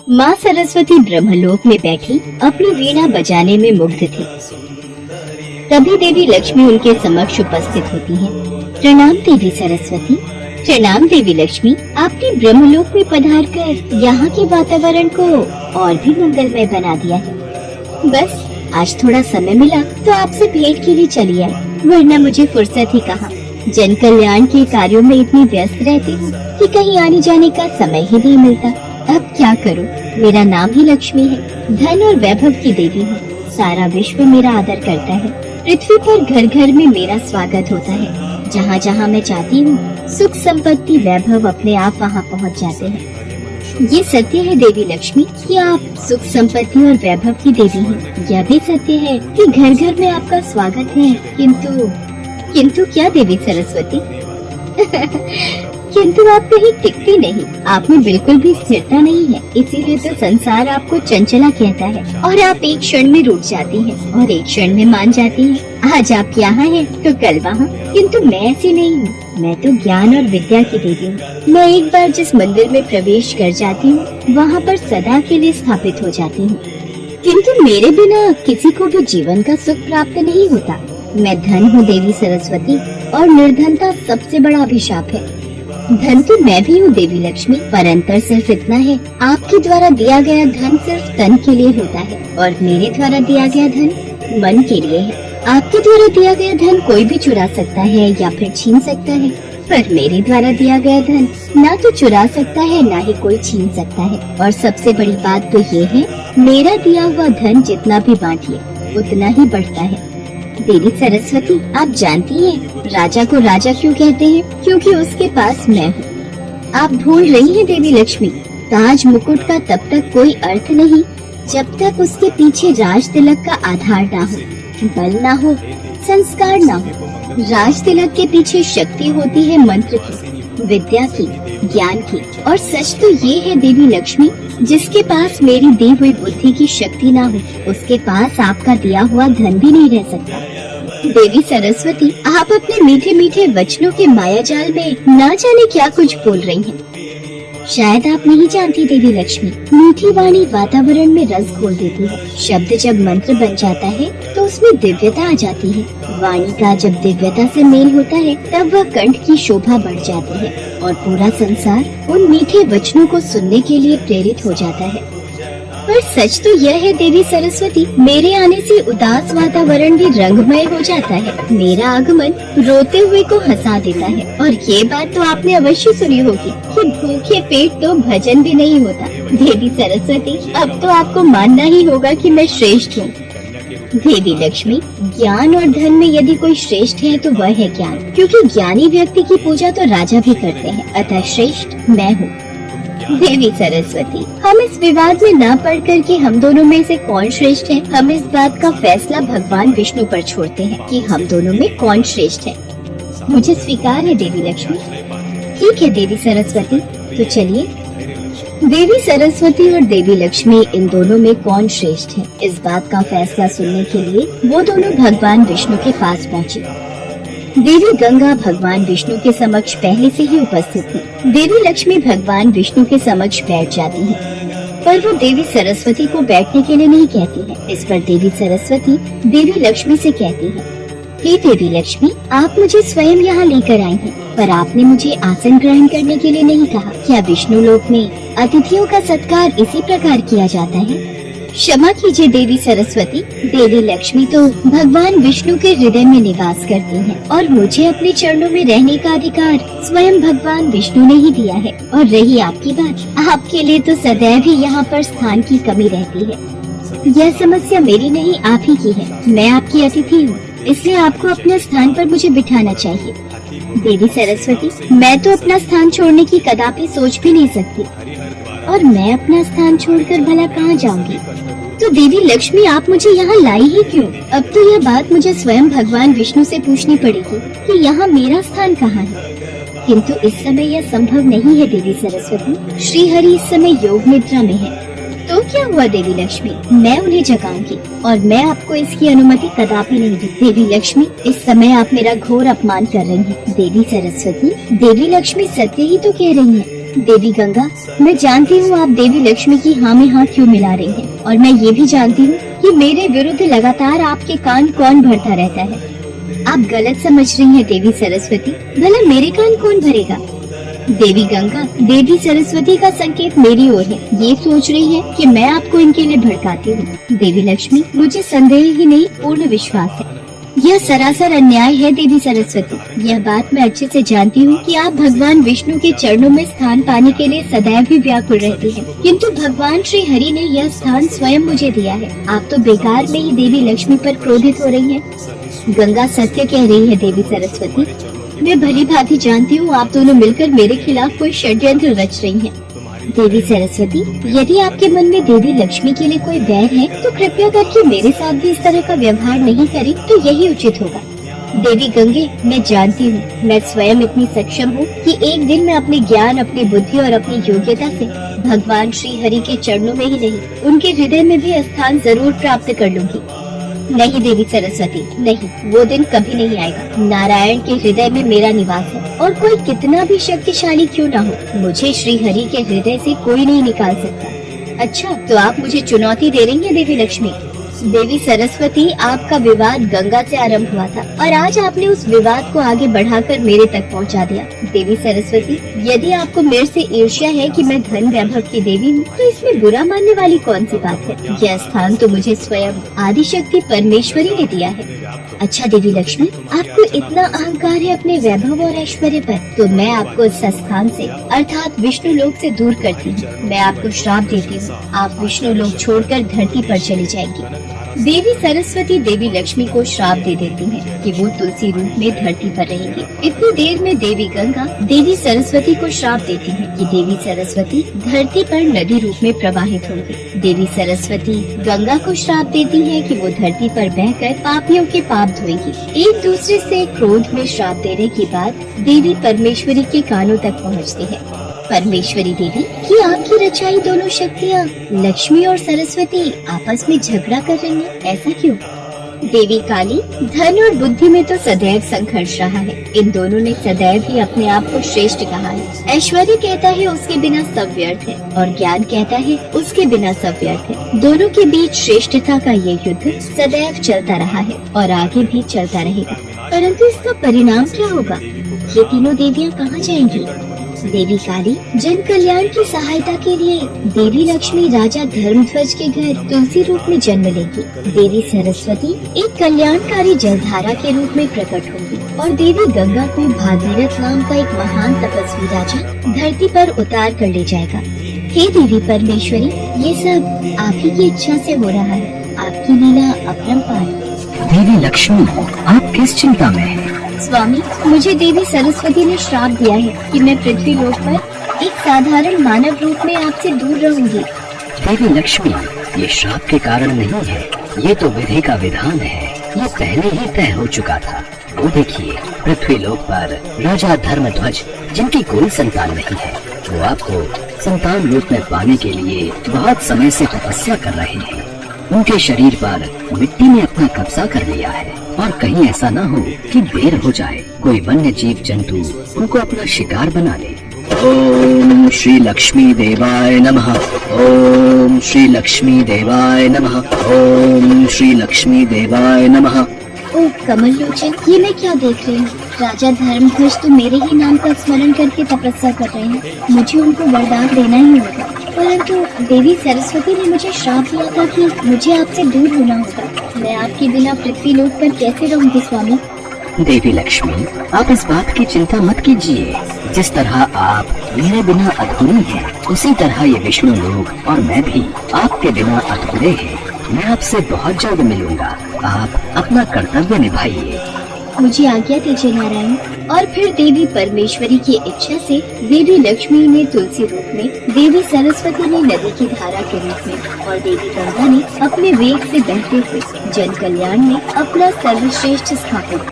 माँ सरस्वती ब्रह्मलोक में बैठी अपनी वीणा बजाने में मुग्ध थी। तभी देवी लक्ष्मी उनके समक्ष उपस्थित होती है। प्रणाम देवी सरस्वती। प्रणाम देवी लक्ष्मी। आपने ब्रह्मलोक में पधार कर यहाँ के वातावरण को और भी मंगलमय बना दिया है। बस आज थोड़ा समय मिला तो आपसे भेंट के लिए चली आई, वरना मुझे फुर्सत ही कहाँ। जन कल्याण के कार्यों में इतनी व्यस्त रहती हूँ कि कहीं आने जाने का समय ही नहीं मिलता। अब क्या करूँ, मेरा नाम ही लक्ष्मी है, धन और वैभव की देवी हूँ। सारा विश्व मेरा आदर करता है। पृथ्वी पर घर घर में मेरा स्वागत होता है। जहाँ जहाँ मैं चाहती हूँ सुख संपत्ति वैभव अपने आप वहाँ पहुँच जाते हैं। ये सत्य है देवी लक्ष्मी कि आप सुख संपत्ति और वैभव की देवी हैं। यह भी सत्य है कि घर घर में आपका स्वागत है। किंतु क्या देवी सरस्वती? किंतु आप कहीं टिकती नहीं। आप में बिल्कुल भी स्थिरता नहीं है, इसीलिए तो संसार आपको चंचला कहता है और आप एक क्षण में रुक जाती हैं और एक क्षण में मान जाती हैं। आज आप यहाँ हैं तो कल वहाँ, किंतु मैं ऐसी नहीं हूँ। मैं तो ज्ञान और विद्या की देवी हूँ। मैं एक बार जिस मंदिर में प्रवेश कर जाती हूँ वहाँ पर सदा के लिए स्थापित हो जाती हूँ। किंतु मेरे बिना किसी को भी जीवन का सुख प्राप्त नहीं होता। मैं धन हूँ देवी सरस्वती, और निर्धनता सबसे बड़ा अभिशाप है। धन तो मैं भी हूँ देवी लक्ष्मी, पर अंतर सिर्फ इतना है, आपके द्वारा दिया गया धन सिर्फ तन के लिए होता है और मेरे द्वारा दिया गया धन मन के लिए है। आपके द्वारा दिया गया धन कोई भी चुरा सकता है या फिर छीन सकता है, पर मेरे द्वारा दिया गया धन ना तो चुरा सकता है ना ही कोई छीन सकता है। और सबसे बड़ी बात तो ये है, मेरा दिया हुआ धन जितना भी बांटिए उतना ही बढ़ता है। देवी सरस्वती, आप जानती हैं राजा को राजा क्यों कहते हैं? क्योंकि उसके पास मैं हूँ। आप भूल रही हैं देवी लक्ष्मी, ताज मुकुट का तब तक कोई अर्थ नहीं जब तक उसके पीछे राज तिलक का आधार ना हो, बल ना हो, संस्कार ना हो। राज तिलक के पीछे शक्ति होती है मंत्र की, विद्या की, ज्ञान की। और सच तो ये है देवी लक्ष्मी, जिसके पास मेरी दी हुई बुद्धि की शक्ति ना हो उसके पास आपका दिया हुआ धन भी नहीं रह सकता। देवी सरस्वती, आप अपने मीठे मीठे वचनों के माया जाल में ना जाने क्या कुछ बोल रही हैं। शायद आप नहीं जानती देवी लक्ष्मी, मीठी वाणी वातावरण में रस घोल देती है। शब्द जब मंत्र बन जाता है तो उसमें दिव्यता आ जाती है। वाणी का जब दिव्यता से मेल होता है तब वह कंठ की शोभा बढ़ जाती है और पूरा संसार उन मीठे वचनों को सुनने के लिए प्रेरित हो जाता है। पर सच तो यह है देवी सरस्वती, मेरे आने से उदास वातावरण भी रंगमय हो जाता है। मेरा आगमन रोते हुए को हंसा देता है। और ये बात तो आपने अवश्य सुनी होगी कि भूखे पेट तो भजन भी नहीं होता। देवी सरस्वती, अब तो आपको मानना ही होगा कि मैं श्रेष्ठ हूँ। देवी लक्ष्मी, ज्ञान और धन में यदि कोई श्रेष्ठ है तो वह है ज्ञान, क्योंकि ज्ञानी व्यक्ति की पूजा तो राजा भी करते हैं, अतः श्रेष्ठ मैं हूँ। देवी सरस्वती, हम इस विवाद में ना पड़कर कि हम दोनों में से कौन श्रेष्ठ है, हम इस बात का फैसला भगवान विष्णु पर छोड़ते हैं कि हम दोनों में कौन श्रेष्ठ है। मुझे स्वीकार है देवी लक्ष्मी। ठीक है देवी सरस्वती, तो चलिए। देवी सरस्वती और देवी लक्ष्मी इन दोनों में कौन श्रेष्ठ है, इस बात का फैसला सुनने के लिए वो दोनों भगवान विष्णु के पास पहुँचे। देवी गंगा भगवान विष्णु के समक्ष पहले से ही उपस्थित थी। देवी लक्ष्मी भगवान विष्णु के समक्ष बैठ जाती हैं, पर वो देवी सरस्वती को बैठने के लिए नहीं कहती है। इस पर देवी सरस्वती देवी लक्ष्मी से कहती है, हे देवी लक्ष्मी, आप मुझे स्वयं यहाँ लेकर आई हैं, पर आपने मुझे आसन ग्रहण करने के लिए नहीं कहा। क्या विष्णु लोक में अतिथियों का सत्कार इसी प्रकार किया जाता है? क्षमा कीजिए देवी सरस्वती, देवी लक्ष्मी तो भगवान विष्णु के हृदय में निवास करती हैं और मुझे अपने चरणों में रहने का अधिकार स्वयं भगवान विष्णु ने ही दिया है। और रही आपकी बात, आपके लिए तो सदैव ही यहाँ पर स्थान की कमी रहती है। यह समस्या मेरी नहीं, आप ही की है। मैं आपकी अतिथि हूँ, इसलिए आपको अपने स्थान पर मुझे बिठाना चाहिए। देवी सरस्वती, मैं तो अपना स्थान छोड़ने की कदापि सोच भी नहीं सकती, और मैं अपना स्थान छोड़कर भला कहाँ जाऊंगी? तो देवी लक्ष्मी, आप मुझे यहाँ लाई ही क्यों? अब तो यह बात मुझे स्वयं भगवान विष्णु से पूछनी पड़ेगी कि यहाँ मेरा स्थान कहाँ है। किंतु इस समय यह संभव नहीं है देवी सरस्वती। श्री हरि इस समय योग निद्रा में है। तो क्या हुआ देवी लक्ष्मी, मैं उन्हें जगाऊंगी और मैं आपको इसकी अनुमति कदापि नहीं दूँ। देवी लक्ष्मी, इस समय आप मेरा घोर अपमान कर रही हैं। देवी सरस्वती, देवी लक्ष्मी सत्य ही तो कह रही हैं। देवी गंगा, मैं जानती हूँ आप देवी लक्ष्मी की हाँ में हाँ क्यों मिला रही हैं, और मैं ये भी जानती हूँ कि मेरे विरुद्ध लगातार आपके कान कौन भरता रहता है। आप गलत समझ रही हैं देवी सरस्वती, भला मेरे कान कौन भरेगा? देवी गंगा, देवी सरस्वती का संकेत मेरी ओर है, ये सोच रही है कि मैं आपको इनके लिए भड़काती हूँ। देवी लक्ष्मी, मुझे संदेह ही नहीं पूर्ण विश्वास है, यह सरासर अन्याय है देवी सरस्वती। यह बात मैं अच्छे से जानती हूँ कि आप भगवान विष्णु के चरणों में स्थान पाने के लिए सदैव ही व्याकुल रहती हैं, किंतु भगवान श्री हरि ने यह स्थान स्वयं मुझे दिया है। आप तो बेकार में ही देवी लक्ष्मी पर क्रोधित हो रही हैं। गंगा सत्य कह रही है देवी सरस्वती, मैं भली भांति जानती हूँ आप दोनों मिलकर मेरे खिलाफ कोई षड्यंत्र रच रही हैं। देवी सरस्वती, यदि आपके मन में देवी लक्ष्मी के लिए कोई वैर है तो कृपया करके मेरे साथ भी इस तरह का व्यवहार नहीं करें तो यही उचित होगा। देवी गंगे, मैं जानती हूँ, मैं स्वयं इतनी सक्षम हूँ कि एक दिन मैं अपने ज्ञान, अपनी बुद्धि और अपनी योग्यता से भगवान श्री हरि के चरणों में ही नहीं, उनके हृदय में भी स्थान जरूर प्राप्त कर लूंगी। नहीं देवी सरस्वती, नहीं, वो दिन कभी नहीं आएगा। नारायण के हृदय में मेरा निवास है, और कोई कितना भी शक्तिशाली क्यों ना हो, मुझे श्री हरि के हृदय से कोई नहीं निकाल सकता। अच्छा, तो आप मुझे चुनौती दे रही हैं देवी लक्ष्मी? देवी सरस्वती, आपका विवाद गंगा से आरंभ हुआ था और आज आपने उस विवाद को आगे बढ़ाकर मेरे तक पहुंचा दिया। देवी सरस्वती, यदि आपको मेरे से ईर्ष्या है कि मैं धन वैभव की देवी हूँ तो इसमें बुरा मानने वाली कौन सी बात है? यह स्थान तो मुझे स्वयं आदिशक्ति परमेश्वरी ने दिया है। अच्छा देवी लक्ष्मी, आपको इतना अहंकार है अपने वैभव और ऐश्वर्य पर, तो मैं आपको इस स्थान से अर्थात विष्णु लोक से दूर करती हूँ। मैं आपको श्राप देती हूँ, आप विष्णु लोक छोड़कर धरती पर चली जाएंगी। देवी सरस्वती देवी लक्ष्मी को श्राप दे देती है कि वो तुलसी रूप में धरती पर रहेंगी। इतनी देर में देवी गंगा देवी सरस्वती को श्राप देती है कि देवी सरस्वती धरती पर नदी रूप में प्रवाहित होंगी। देवी सरस्वती गंगा को श्राप देती है कि वो धरती पर बहकर पापियों के पाप धोएगी। एक दूसरे से क्रोध में श्राप देने की बात देवी परमेश्वरी के कानों तक पहुँचती है। परमेश्वरी देवी कि आपकी रचाई दोनों शक्तियाँ लक्ष्मी और सरस्वती आपस में झगड़ा कर रही हैं, ऐसा क्यों? देवी काली, धन और बुद्धि में तो सदैव संघर्ष रहा है। इन दोनों ने सदैव ही अपने आप को श्रेष्ठ कहा है। ऐश्वर्य कहता है उसके बिना सब व्यर्थ है, और ज्ञान कहता है उसके बिना सब व्यर्थ है। दोनों के बीच श्रेष्ठता का ये युद्ध सदैव चलता रहा है और आगे भी चलता रहेगा, परंतु इसका परिणाम क्या होगा? ये तीनों देवियाँ कहाँ जाएंगी? देवी काली, जन कल्याण की सहायता के लिए देवी लक्ष्मी राजा धर्मध्वज के घर तुलसी रूप में जन्म लेगी। देवी सरस्वती एक कल्याणकारी जलधारा के रूप में प्रकट होगी और देवी गंगा को भागीरथ नाम का एक महान तपस्वी राजा धरती पर उतार कर ले जाएगा। हे देवी परमेश्वरी, ये सब आप ही की इच्छा से हो रहा है, आपकी लीला अपरंपार। देवी लक्ष्मी, आप किस चिंता में हैं? स्वामी, मुझे देवी सरस्वती ने श्राप दिया है कि मैं पृथ्वी लोक पर एक साधारण मानव रूप में आपसे दूर रहूंगी। देवी लक्ष्मी, ये श्राप के कारण नहीं है, ये तो विधि का विधान है। ये पहले ही तय हो चुका था। वो देखिए, पृथ्वी लोक पर राजा धर्मध्वज, जिनकी कोई संतान नहीं है, वो आपको संतान रूप में पाने के लिए बहुत समय से तपस्या कर रहे हैं। उनके शरीर पर मिट्टी ने अपना कब्जा कर लिया है, और कहीं ऐसा न हो कि देर हो जाए, कोई वन्य जीव जंतु उनको अपना शिकार बना ले। ओम श्री लक्ष्मी देवाय नमः। ओम श्री लक्ष्मी देवाय नमः। ओम श्री लक्ष्मी देवाय नमः। ओह कमल लोचन, ये मैं क्या देख रही हूँ? राजा धर्मध्वज तो मेरे ही नाम का स्मरण करके तपस्या कर रहे हैं। मुझे उनको वरदान देना ही होगा, परंतु देवी सरस्वती ने मुझे श्राप दिया था कि मुझे आपसे दूर होना होगा। मैं आपके बिना पृथ्वी लोक पर कैसे रहूंगी स्वामी? देवी लक्ष्मी, आप इस बात की चिंता मत कीजिए। जिस तरह आप मेरे बिना अधूरी हैं, उसी तरह ये विष्णु लोक और मैं भी आपके बिना अधूरे हैं। मैं आपसे बहुत जल्द मिलूंगा। आप अपना कर्तव्य निभाइए। मुझे आज्ञा दीजिए नारायण। और फिर देवी परमेश्वरी की इच्छा से देवी लक्ष्मी ने तुलसी रूप में, देवी सरस्वती ने नदी की धारा के रूप में, और देवी गंगा ने अपने वेग से बहते हुए जन कल्याण में अपना सर्वश्रेष्ठ स्थापित